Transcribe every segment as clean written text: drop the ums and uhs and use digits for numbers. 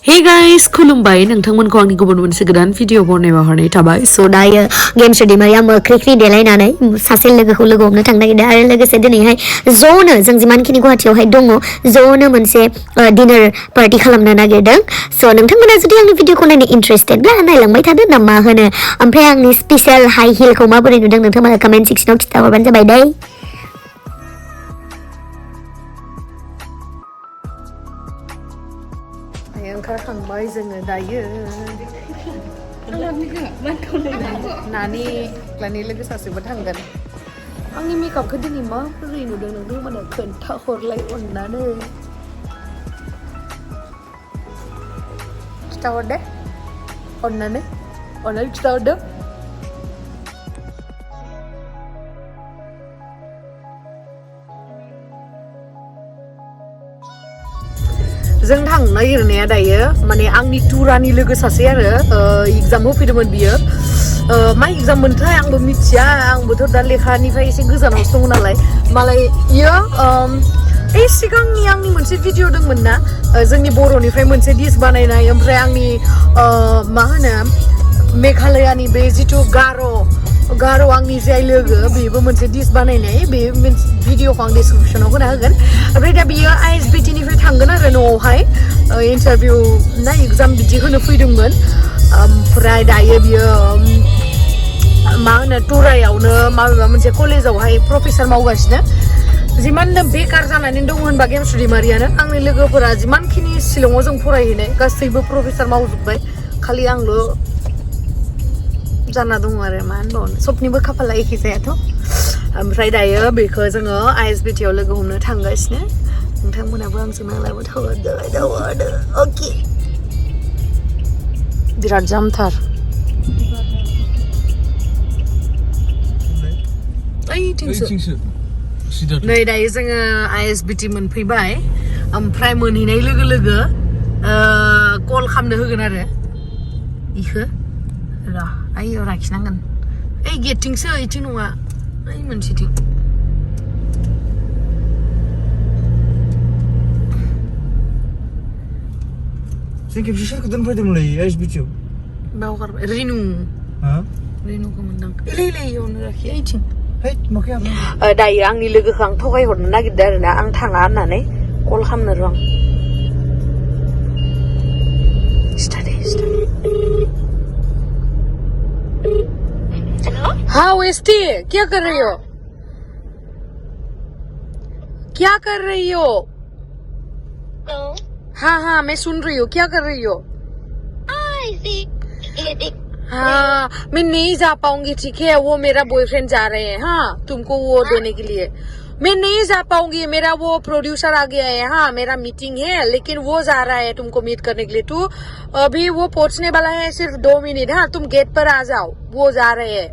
Hey guys, Mwnbai, नोंथांमोनखौ आंनि गुबुन मोनसे गोदान भिडिअ बनायबा हरनाय थाबाय। So दायो गेमस्रि दैमारि आङो ख्रि देलायनानै सासे लोगोखौ लोगो हमनो थांनो नागिरदों आरो लोगोसे दिनैहाय ज'नो जों जिमानखिनि गुवाहाटियावहाय दङ ज'नो मोनसे डिनार पार्टी खालामनो नागिरदों। So नोंथांमोना जुदि आंनि भिडिअखौ नायनो इन्टारेस्टेडब्ला नायलांबाय थादो ना मा होनो। ओमफ्राय आंनि स्पेशल हाइ हिलखौ माबोरै नुदों नोंथांमोना कमेन्ट सेक्सनाव खिन्थाहरबानो जाबाय दै। ओंखारखांबाय जोङो दायो नानि लोगो सासेबो थांगोन। आंनि मेकआपखौ दिनै माबोरै नुदों नोंथांमोना खोन्थाहरलाय अननानै खिथाहर दे अननानै खिथाहरदो। जों थांनो नागिरनाया दायो माने आंनि टुरानि लोगो सासे आरो एगजाम होफैदोंमोन बियो मा एगजाम मोनथाय आंबो मिथिया आंबोथ' दा लेखानिफ्राय एसे गोजानावसो दङ नालाय मालाय इयो सिगांनि आंनि मोनसे भिडिअ दंमोन ना जोंनि बर'निफ्राय मोनसे डिस बानायनाय ओमफ्राय आंनि मा होनो मेघालयानि बे जिथु गार' आंनि जाय लोगो बेबो मोनसे डिस बानायनाय बे भिडिअखौ आं डिसक्रिपसनाव होना होगोन। ओमफ्राय दा बियो ISBTनिफ्राय थांगोन आरो न'आवहाय इन्टारभिउ ना एगजाम बिदि होनो फैदोंमोन। ओमफ्राय दायो बियो मा होनो टुरायावनो माबेबा मोनसे कलेजावहाय प्रफेसार मावगासिनो। जिमान बेकार जानानै दङ होनबा गेमस्रि दैमारियानो आंनि लोगोफोरा जिमानखिनि शिलंआव जों फरायहैनाय गासैबो प्रफेसार मावजोब्बाय खालि आंल' जाना दङ आरो मा होनबावनो सबनिबो खाफाला एखे जायाथ'। ओमफ्राय दायो बेखौ जोङो ISBTआव लोगो हमनो थांगासिनो। नोंथांमोनाबो आंजों नांलायबो थावरदो अके। बिराद जामथार नै दायो जोङो ISBT मोनफैबाय ओमफ्राय मोनहैनाय लोगो लोगो कल खालामनो होगोन आरो इखो आइयो लाखिनांगोन ओइ गेटथिंसो इथिं नङा ओइ मोनसेथिं। जों खेबसे सोरखौ दोनफैदोंमोनलाय ISBTआव बावगारबाय रेनुखौ मोनदां इलाय इयावनो लाखि ओइथिं दायो आंनि लोगोखौ आं थगायहरनो नागिरदों आरोना आं थाङा होननानै कल खालामनो र' आं। हाँ वेस्टी क्या कर रही हो हाँ मैं सुन रही हूँ क्या कर रही हो। हाँ मैं नहीं जा पाऊंगी ठीक है वो मेरा बॉयफ्रेंड जा रहे हैं हाँ तुमको वो देने के लिए मैं नहीं जा पाऊंगी मेरा वो प्रोड्यूसर आ गया है हाँ मेरा मीटिंग है लेकिन वो जा रहा है तुमको मीट करने के लिए तू अभी वो पहुंचने वाला है सिर्फ 2 मिनट हाँ तुम गेट पर आ जाओ वो जा रहे हैं।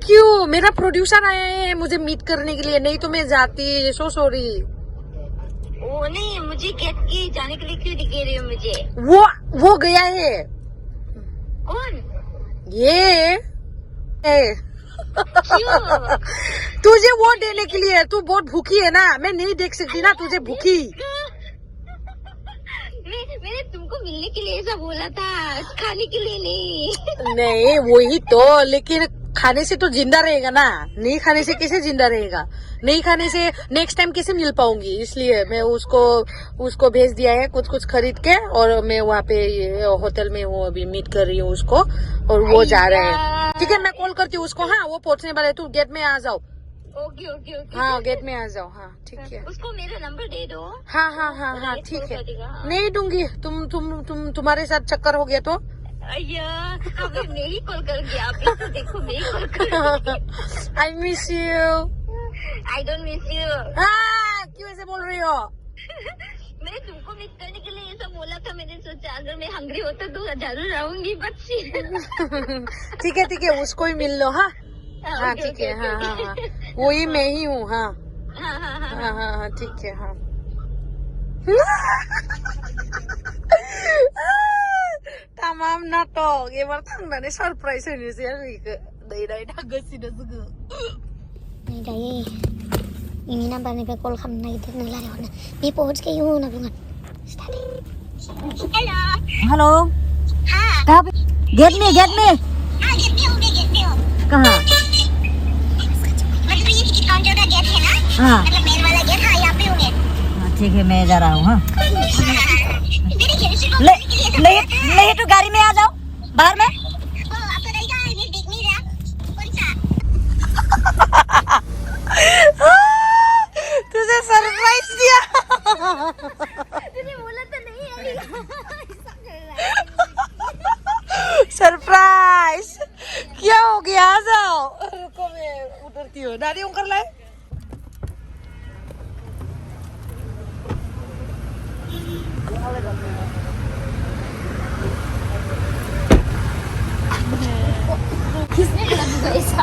क्यों मेरा प्रोड्यूसर आया है मुझे मीट करने के लिए नहीं तो मैं जाती सो सॉरी। वो नहीं मुझे गेट के जाने के लिए क्यों दिखे रही हो मुझे वो गया है। कौन ये तुझे वो देने के लिए तू बहुत भूखी है ना मैं नहीं देख सकती ना तुझे भूखी। मैंने तुमको मिलने के लिए ऐसा बोला था खाने के लिए नहीं वही तो लेकिन खाने से तो जिंदा रहेगा ना नहीं खाने से कैसे जिंदा रहेगा नहीं खाने से नेक्स्ट टाइम कैसे मिल पाऊंगी इसलिए मैं उसको भेज दिया है कुछ खरीद के और मैं वहाँ पे होटल में हूँ अभी मीट कर रही हूँ उसको और वो जा रहे हैं। ठीक है मैं कॉल करती हूँ उसको हाँ वो पहुँचने वाला है तू गेट में आ जाओ। ओके हाँ गेट में आ जाओ हाँ ठीक है उसको मेरा नंबर दे दो। हाँ ठीक है नहीं दूंगी तुम्हारे साथ चक्कर हो गया तो अबे मेरी कॉल कर गया अभी तो देखो मेरी कॉल कर I miss you I don't miss you. क्यों ऐसे बोल रही हो मैंने तुमको मीट करने के लिए ऐसा बोला था मैंने सोचा अगर मैं हंग्री होता तो जरूर आऊंगी बच्ची। ठीक है उसको ही मिल लो हाँ ठीक है हाँ वही मैं ही हूँ हाँ ठीक है हाँ tamam nato ebar थांनानै सरप्राइज होनोसै आं इखो दै थांगासिनो जोङो नै दायो इनि नाम्बारनिफ्राय कल खालामनो नागिरदों नों रायलायहरनो बे पहुंच गई हूं होनना बुंगोन हेलो हेलो हाँ कहाँ पे गेट में हाँ गेट पे हूँ कहाँ मतलब ये टिकट काउंटर का गेट है ना हाँ मतलब मेन वाला गेट हाँ यहाँ पे हूँ मैं हाँ, ठीक है मैं जा रहा हूँ हाँ मेरे जेम्सरी को ले मिलने के लिए सब ले गया था। ले तो गाड़ी में आ जाओ बाहर में आपका गाड़ी कहाँ है मैं देख नहीं रहा कौन सा तुझे सरप्राइज दिया तूने बोला तो नहीं है सरप्राइज क्या हो गया आ जाओ रुको मैं उतरती हूँ दादी ऊपर लाए किसने बोला तुझे ऐसा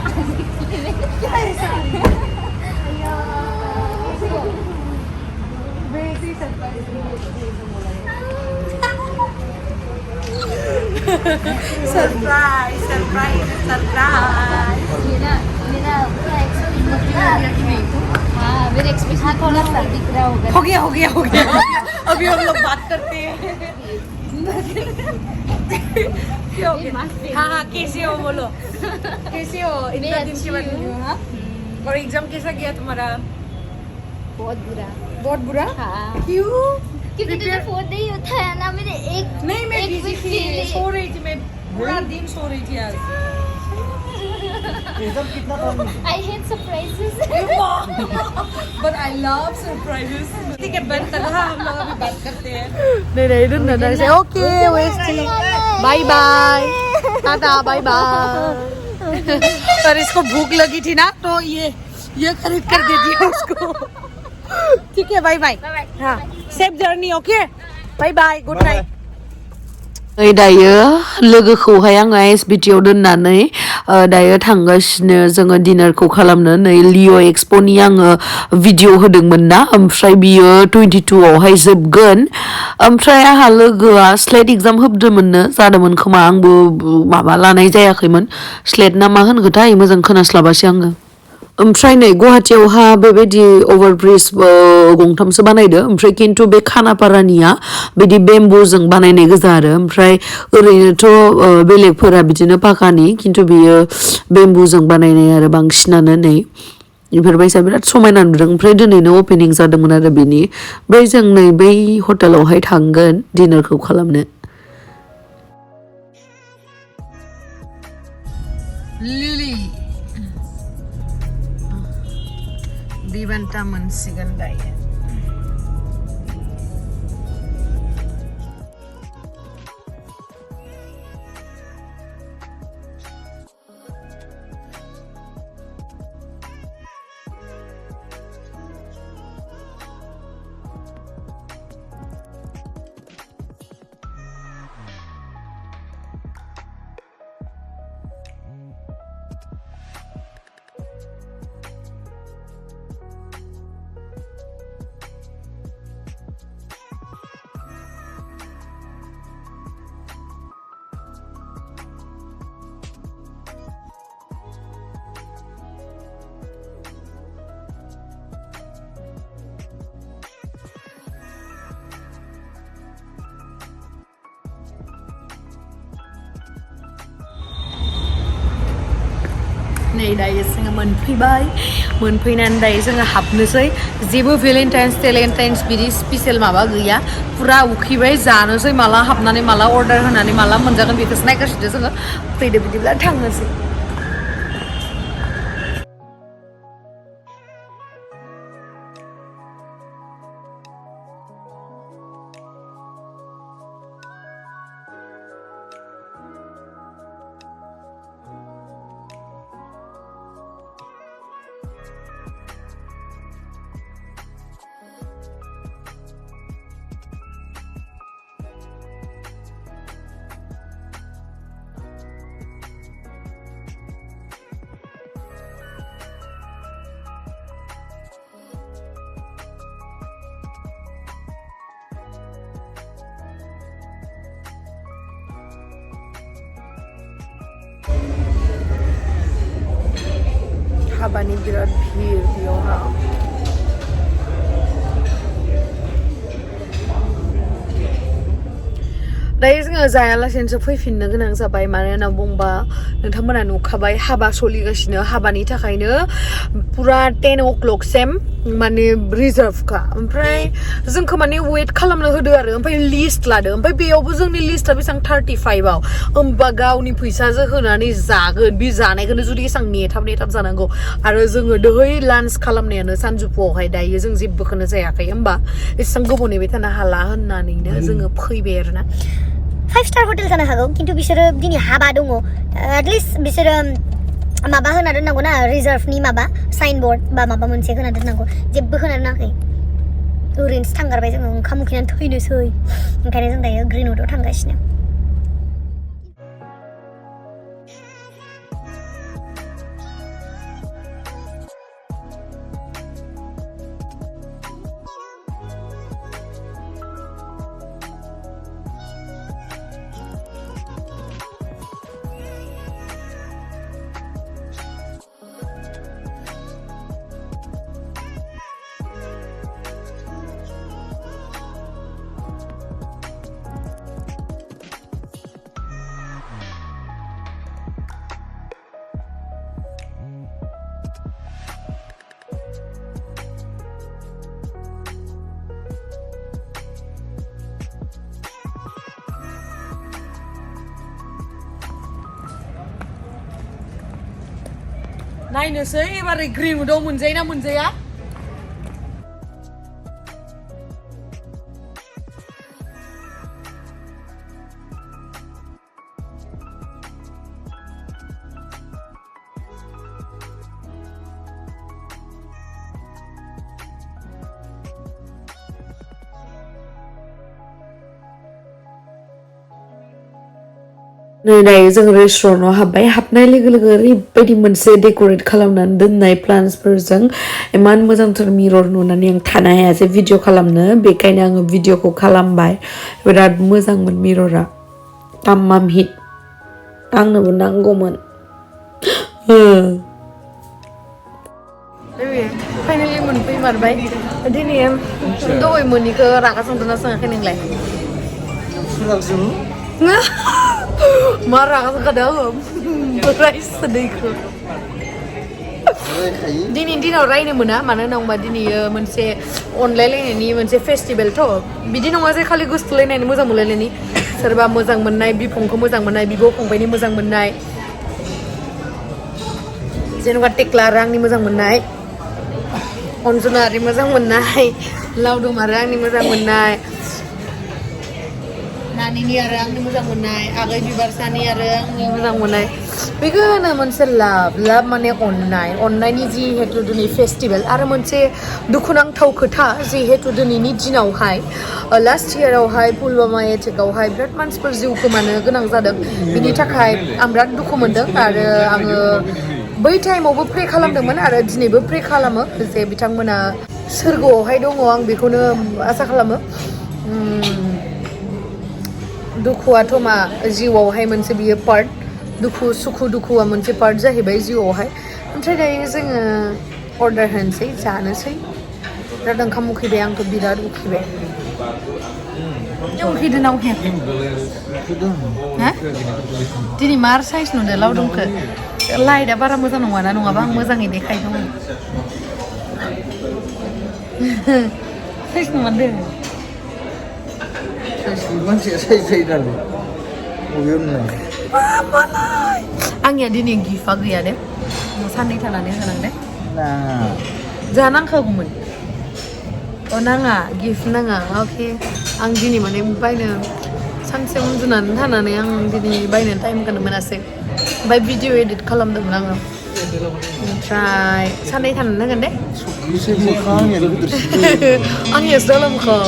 सरप्राइज सरप्राइज सरप्राइज मेरा पूरा एक्सप्रेशन हाँ मेरे एक्सप्रेशन थोड़ा सा दिख रहा होगा हो गया अभी हम लोग बात करते हैं क्या हो गया हाँ कैसे हो बोलो कैसे हो इतना दिन के बाद मिली हो, हाँ और एग्जाम कैसा गया तुम्हारा बहुत बुरा हाँ क्यों क्योंकि तुझे फोन नहीं होता है ना मेरे एक नहीं मैं एक बिजी week थी के लिए। सो रही थी मैं पूरा दिन सो रही थी आज एकदम कितना time I hate surprises But I love surprises. ठीक है बंद कर हाँ हम लोग अभी बात करते हैं नहीं डन से ओके वेस्ट बाय बाय टाटा बाय बाय पर इसको भूख लगी थी ना तो ये खरीद कर देती है उसको ठीक है बाय बाय हाँ सेफ जर्नी ओके बाय बाय गुड नाइट दायो लोगोखौहाय आङो एसबिटियाव दोननानै दायो थांगासिनो जोङो डिनारखौ खालामनो नै लिअ एक्सप'नि आङो भिडिअ होदोंमोन ना ओमफ्राय बियो 22 आवहाय जोबगोन ओमफ्राय आंहा लोगोआ स्लेट एग्जाम होदोंमोननो जादोंमोन खोमा आंबो माबा लानाय जायाखैमोन स्लेट ना मा होनगोनथाय मोजां खोनास्लाबासै आङो ओमफ्राय नै गुवाहाटियावहा बेबायदि अभारब्रिज गंथामसो बानायदो ओमफ्राय खिन्थु बे खानापारानिया बिदि बेम्बुजों बानायनाय गोजा आरो ओमफ्राय ओरैनोथ' बेलेगफोरा बिदिनो पाकानि खिन्थु बियो बेम्बुजों बानायनाय आरो बांसिनानो नै बेफोरबायसा बिराद समायना नुदों ओमफ्राय दिनैनो अपेनिं जादोंमोन आरो बिनि ओमफ्राय जों नै बै हटेलावहाय थांगोन डिनारखौ खालामनो लिलि दिबान्ता मोनसिगोन दायो नै दायो जोङो मोनफैनानै दायो जोङो हाबनोसै जेबो भेलेन्टाइन्स बिदि स्पेसियेल माबा गैया पुरा उखैबाय जानोसै माला हाबनानै माला अर्डार होनानै माला मोनजागोन बेखौसो नायगासिनो जोङो फैदो बिदिब्ला थांनोसै हाबानि बिराद भिर बेयावहा दायो जोङो जायालासेनोसो फैफिननो गोनां जाबाय मानो होनना बुंबा नोंथांमोना नुखाबाय हाबा सोलिगासिनो हाबानि थाखायनो पुरा 10 o'clock सिम माने रिजार्भखा ओमफ्राय जोंखौ माने वेट खालामनो होदो आरो ओमफ्राय लिस्ट लादो ओमफ्राय बेयावबो जोंनि लिस्टआ बेसेबां 35 आव होमबा गावनि फैसाजों होनानै जागोन बे जानायखौनो जुदि एसेबां नेथाब जानांगौ आरो जोङो दहै लान्च खालामनायानो सानजौफुआवहाय दायो जों जेबोखौनो जायाखै होमबा एसेबां गोबाव नेबाय थानो हाला होननानैनो जोङो फैबाय आरोना 5 स्टार हटेल जानो हागौ खिन्थु बिसोरो दिनै हाबा दङ एटलिस्ट बिसोरो माबा होना दोननांगौ ना रिजार्भनि माबा साइन बर्ड बा माबा मोनसे होना दोननांगौ जेबो होना दोनाखै ओरैनोसो थांगारबाय जोङो ओंखाम उखैनानै थैनोसै ओंखायनो जों दायो ग्रिनवुडआव थांगासिनो नायनोसै एबारै ग्रिनवुडआव मोनजायो ना मोनजाया दायो जों रेस्टुरेन्टआव हाबबाय हाबनाय लोगो लोगो ओरैबायदि मोनसे डेक'रेट खालामनानै दोननाय प्लान्टसफोरजों इमान मोजांथार मिरर नुनानै आं थानो हायासै भिडिअ खालामनो बेखायनो आङो भिडिअखौ खालामबाय बिराद मोजांमोन मिररा तामाम हिट आंनोबो नांगौमोन फाइनालि मोनफैमारबाय दिनै दहाय मोनिखौ रागा जोंदोंना सोङाखै नोंलाय मा रागा जोंखादों आङो राइस दैखौ दिनैनि दिनाव रायनो मोना मानो होनबा दिनै मोनसे अनलायलायनायनि मोनसे फेस्टिभेलथ' बिदि नङा जे खालि गोसोथोलायनायनि मोजां मोनलायनायनि सोरबा मोजां मोननाय बिफंखौ मोजां मोननाय बिब' फंबायनि मोजां मोननाय जेनेबा टेक्ला आरो आंनि मोजां मोननाय अनजना आरो मोजां मोननाय लावदुम आरो आंनि मोजां मोननाय नानिनि आरो आंनि मोजां मोननाय आगै बिबारसानि आरो आंनि मोजां मोननाय बेखौ होनो मोनसे लाभ माने अननायनि जिहेतु दिनै फेस्टिभेल आरो मोनसे दुखुनांथाव खोथा जिहेतु दिनैनि दिनावहाय लास्ट इयारावहाय पुलवामा एटेकआवहाय बिराद मानसिफोर जिउ खोमानो गोनां जादों बिनि थाखाय आं बिराद दुखु मोनदों आरो आङो बै टाइमावबो प्रे खालामदोंमोन आरो दिनैबो प्रे खालामो जे बिथांमोना सोरगोआवहाय दङ आं बेखौनो आसा खालामो दुखुआथ' मा जिउआवहाय मोनसे बियो पार्ट सुखु दुखुआ मोनसे पार्ट जाहैबाय जिउआवहाय ओमफ्राय दायो जोङो अर्डार होनोसै जानोसै बिराद ओंखाम उखैबाय आंथ' बिराद उखैबाय उखैदों ना उखैयाखै हा दिनै मार साइज नुदों लावदुमखौ लाइटआ बारा मोजां नङाना नङाबा आं मोजाङै देखायदोंमोन साइज नुमारदों मानसिया साइज जायो नालाय बबेयाव नुनाय आंनिया दिनै गिफ्टआ गैया दे साननै थानानै होनांदे नाङा जोंहा नांखागौमोन नाङा गिफ्ट नाङा अके आं दिनै माने बायनो सानसे उन्दुनानै थानानै आं दिनै बायनो टाइमखौनो मोनासै ओमफ्राय भिडिअ एडिट खालामदोंमोन आङो ओमफ्राय साननै थानानै होगोन दे आंनियासो दालामखौ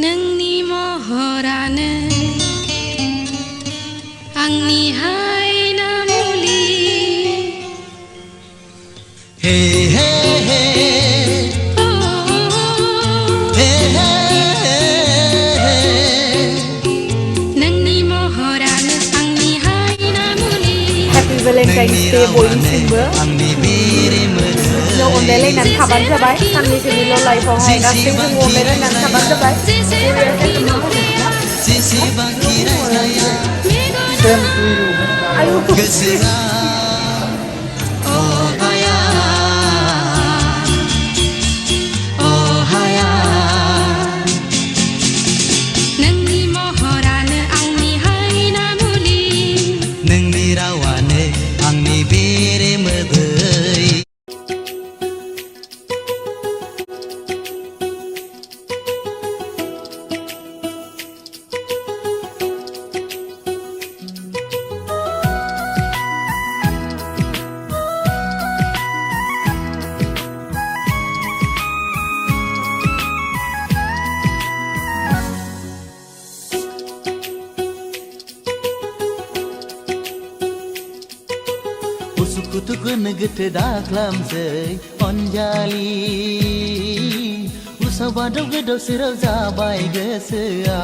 नोंनि महरानो आंनि हायना मुलि हे हे हे हे हे Valentine's Day बयनिसिमबो जों अनलायलायनानै थाबानो जाबाय साननैसोनिल' लाइफआवहाय गासैबो जों अनलायलायनानै थाबानो जाबाय नोंनि महरानो आंनि हायना मुलि नोंनि रावानो आंनि बेरे मोदै उसुखुथुखुन गोथो दाख्लामसै अनजालि उसाव बादाव गोदाव सोराव जाबाय गोसोआ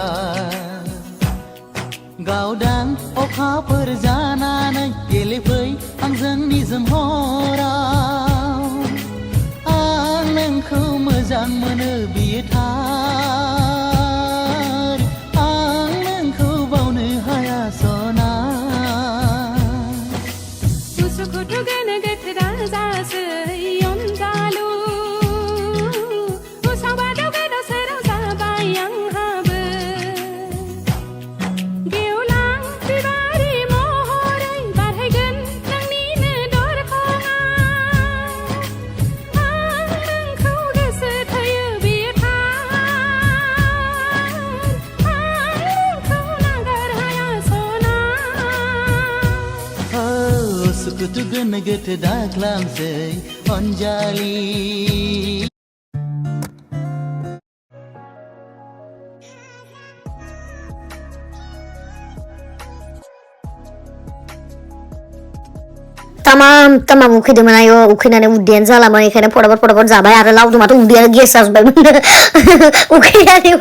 गावदां अखाफोर जानानै गेलेफै आंजों निजोम हराव आं नोंखौ मोजां मोनो बियो थार आं नोंखौ बावनो हाया सना उसुखुथु गोनो गोथो दाजासै अनजालु उसाव बादाव गोदाव सोराव जाबाय आंहाबो गेवलां बिबारि महरै बारहैगोन नोंनिनो दरखङाव आं नोंखौ गोसो थोयो बियो थार आं नोंखौ नागार हाया सना उसुखुथु गोनो गोथो दाख्लामसै अनजालि Tamam ukhidोंमोन आयो उखैनानै उदैयानो जालामोन बेखायनो फटाफट जाबाय आरो लावदुमाथ' उदैयानो गेस जाजोबबायमोन उखैनानै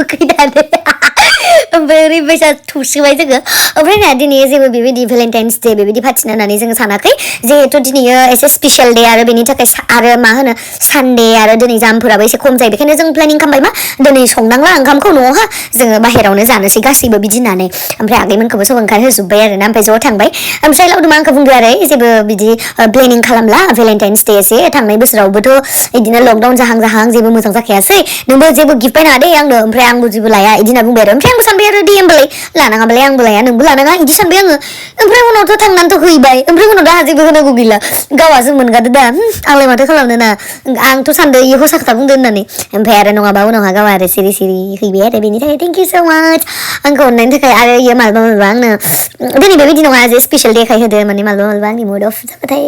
ओमफ्राय ओरैबायसा थुसिबाय जोङो ओमफ्राय ना दिनै जेबो बेबायदि भेलेन्टाइन्स डे बेबायदि फाथिनो होननानै जोङो सानाखै जिहेतु दिनै एसे स्पेसियेल डे आरो बेनि थाखाय आरो मा होनो सानडे आरो दिनै जामफोराबो एसे खम जायो बेखायनो जों प्लेनिं खालामबाय मा दिनै संनांला ओंखामखौ न'आवहा जोङो बाहेरावनो जानोसै गासैबो बिदि होननानै ओमफ्राय आगैमोनखौबो सब ओंखारहोजोब्बाय आरो ना ओमफ्राय ज' थांबाय ओमफ्राय लावदुमा आंखौ बुंदो आरो जेबो बिदि प्लेनिं खालामला भेलेन्टाइन्स डे एसे थांनाय बोसोरावबोथ' बिदिनो लकडाउन जाहां जेबो मोजां जाखायासै नोंबो जेबो गिफ्ट बायनाङा दे आंनो ओमफ्राय आंबो जेबो लाया बिदि होनना बुंबाय आरो ओमफ्राय आंबो सानबाय आरो दे होमबालाय लानाङाबालाय आंबो लाया नोंबो लानाङा बिदि सानबाय आङो ओमफ्राय उनावथ' थांनानैथ' हैबाय ओमफ्राय उनाव दा जेबो होनांगौ गैला गावहासो मोनगादो दा आंलाय माथो खालामनो ना आंथ' सानदों इयो हसा खोथा बुंदो होननानै ओमफ्राय आरो नङाबा उनावहा गावा आरो सिरि हैबाय आरो बेनि थाखाय थेंक इउ स' माच आंखौ अननायनि थाखाय आरो इयो मालाबा आंनो दिनै बेबायदि नङा जे स्पेसियेल देखाय होदो माने मालाबा आंनि मुड अफ जाबाथाय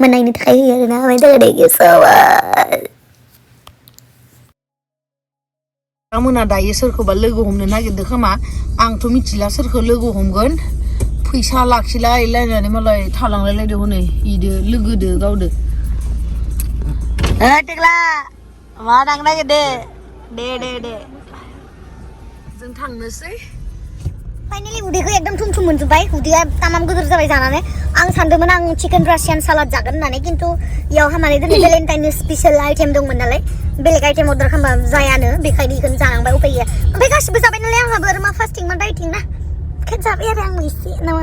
मोननायनि थाखाय होयो आरोना बेनि थाखाय थेंक इउ स' माच मोना दायो सोरखौबा लोगो हमनो नागिरदों खोमा आंथ' मिथिला सोरखौ लोगो हमगोन फैसा लाखिला इलायनानै मालाय थालांलायलायदो हनै इदो लोगोदो गावदो टिकला मा थांनो नागिरदो दे जों थांनोसै फाइनालि उदैखौ एकदम थुम मोनजोब्बाय उदैया तामाम गोदोर जाबाय जानानै आं सानदोंमोन आं चिकेन रासियान सालाद जागोन होननानै खिन्थु इयावहा माने दिनै भेलेन्टाइननि स्पेसियेल आइटेम दंमोन नालाय बेलेग आइटेम अर्डार खालामबा जायानो बेखायनो इखौनो जानांबाय उपाय गैया ओमफ्राय गासिबो जाबाय नालाय आंहाबो आरो मा फास्टिं मा डाइटिं ना ओंखायनो जाबाय आरो आंबो एसे नामा